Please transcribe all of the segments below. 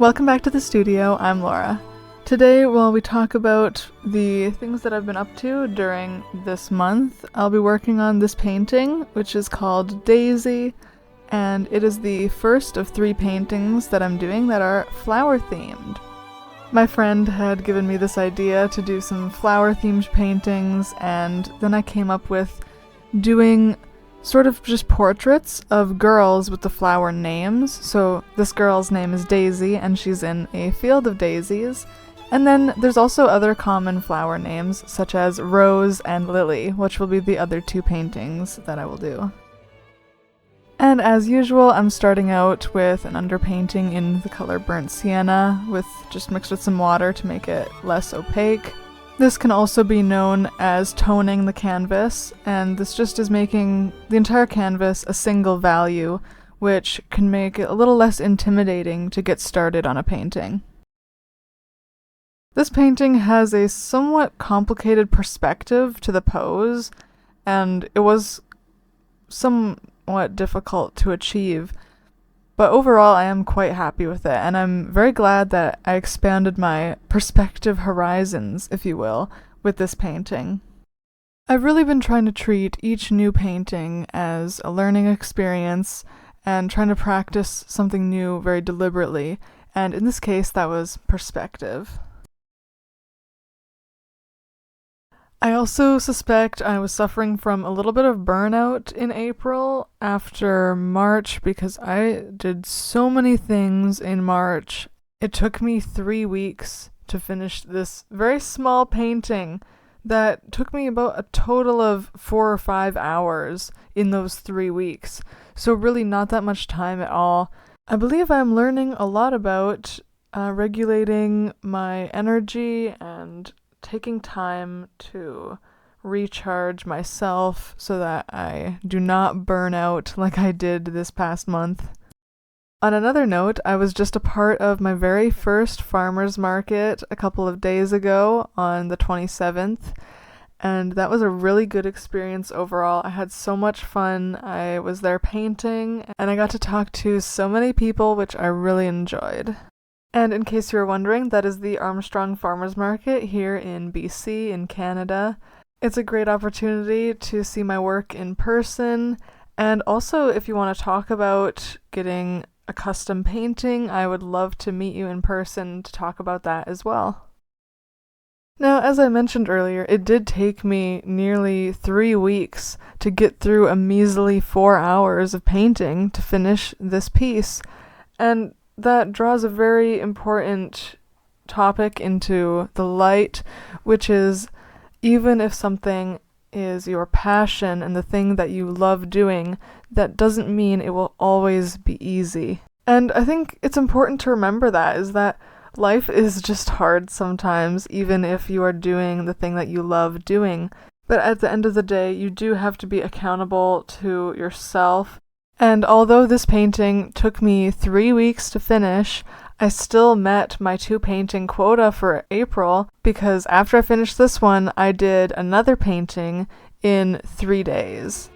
Welcome back to the studio, I'm Laura. Today, while we talk about the things that I've been up to during this month, I'll be working on this painting, which is called Daisy, and it is the first of 3 paintings that I'm doing that are flower-themed. My friend had given me this idea to do some flower-themed paintings, and then I came up with doing sort of just portraits of girls with the flower names. So this girl's name is Daisy, and she's in a field of daisies. And then there's also other common flower names, such as Rose and Lily, which will be the other 2 paintings that I will do. And as usual, I'm starting out with an underpainting in the color Burnt Sienna, just mixed with some water to make it less opaque. This can also be known as toning the canvas, and this just is making the entire canvas a single value, which can make it a little less intimidating to get started on a painting. This painting has a somewhat complicated perspective to the pose, and it was somewhat difficult to achieve. But overall, I am quite happy with it, and I'm very glad that I expanded my perspective horizons, if you will, with this painting. I've really been trying to treat each new painting as a learning experience and trying to practice something new very deliberately, and in this case, that was perspective. I also suspect I was suffering from a little bit of burnout in April after March because I did so many things in March. It took me 3 weeks to finish this very small painting that took me about a total of 4 or 5 hours in those 3 weeks. So really not that much time at all. I believe I'm learning a lot about regulating my energy and taking time to recharge myself so that I do not burn out like I did this past month. On another note, I was just a part of my very first farmer's market a couple of days ago on the 27th, and that was a really good experience overall. I had so much fun. I was there painting, and I got to talk to so many people, which I really enjoyed. And in case you were wondering, that is the Armstrong Farmers Market here in BC, in Canada. It's a great opportunity to see my work in person, and also if you want to talk about getting a custom painting, I would love to meet you in person to talk about that as well. Now, as I mentioned earlier, it did take me nearly 3 weeks to get through a measly 4 hours of painting to finish this piece, and that draws a very important topic into the light, which is even if something is your passion and the thing that you love doing, that doesn't mean it will always be easy. And I think it's important to remember that life is just hard sometimes, even if you are doing the thing that you love doing. But at the end of the day, you do have to be accountable to yourself. And although this painting took me 3 weeks to finish, I still met my 2 painting quota for April because after I finished this one, I did another painting in 3 days.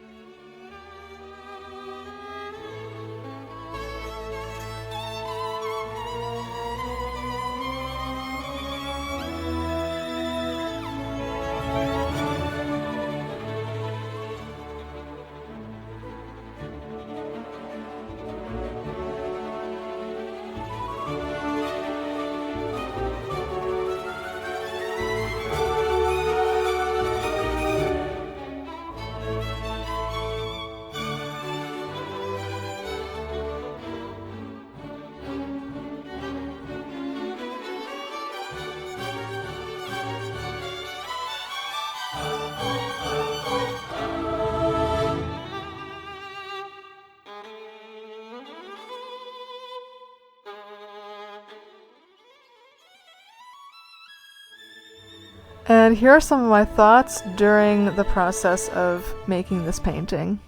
And here are some of my thoughts during the process of making this painting.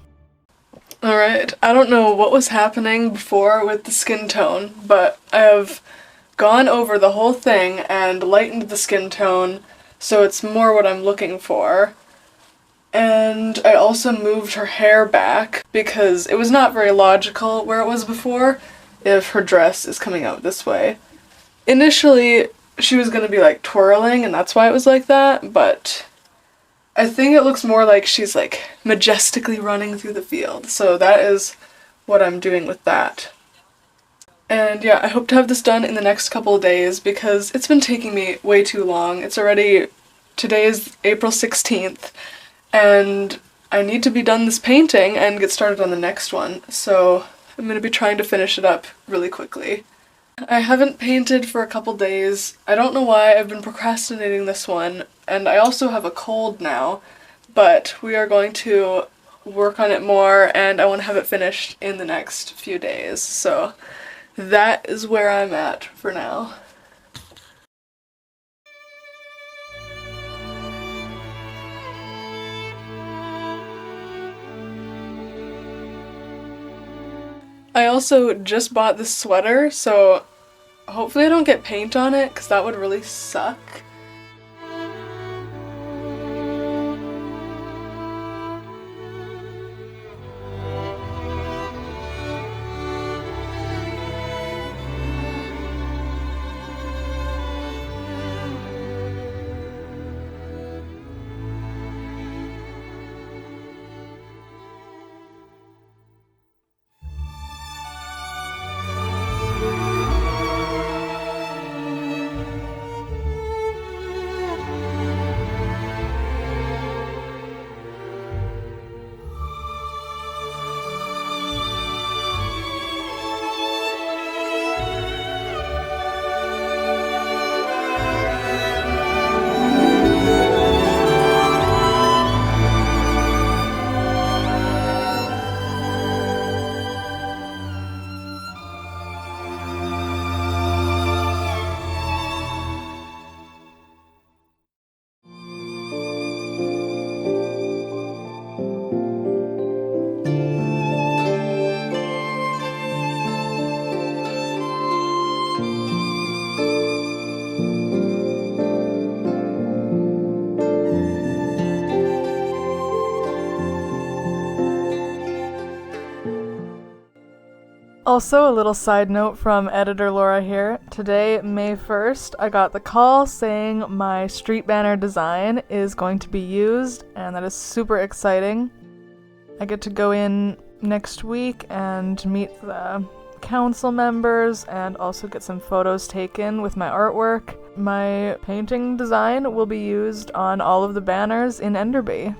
Alright, I don't know what was happening before with the skin tone, but I have gone over the whole thing and lightened the skin tone so it's more what I'm looking for. And I also moved her hair back because it was not very logical where it was before. if her dress is coming out this way. Initially, she was going to be like twirling, and that's why it was like that, but I think it looks more like she's like majestically running through the field, so that is what I'm doing with that. And yeah, I hope to have this done in the next couple of days because it's been taking me way too long. Today is April 16th, and I need to be done this painting and get started on the next one, so I'm going to be trying to finish it up really quickly. I haven't painted for a couple days. I don't know why. I've been procrastinating this one, and I also have a cold now, but we are going to work on it more, and I want to have it finished in the next few days, so that is where I'm at for now. I also just bought this sweater, so hopefully I don't get paint on it, because that would really suck. Also, a little side note from editor Laura here. Today, May 1st, I got the call saying my street banner design is going to be used, and that is super exciting. I get to go in next week and meet the council members and also get some photos taken with my artwork. My painting design will be used on all of the banners in Enderby.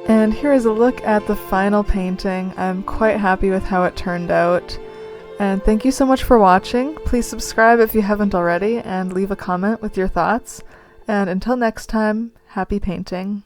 And here is a look at the final painting. I'm quite happy with how it turned out. And thank you so much for watching. Please subscribe if you haven't already and leave a comment with your thoughts. And until next time, happy painting.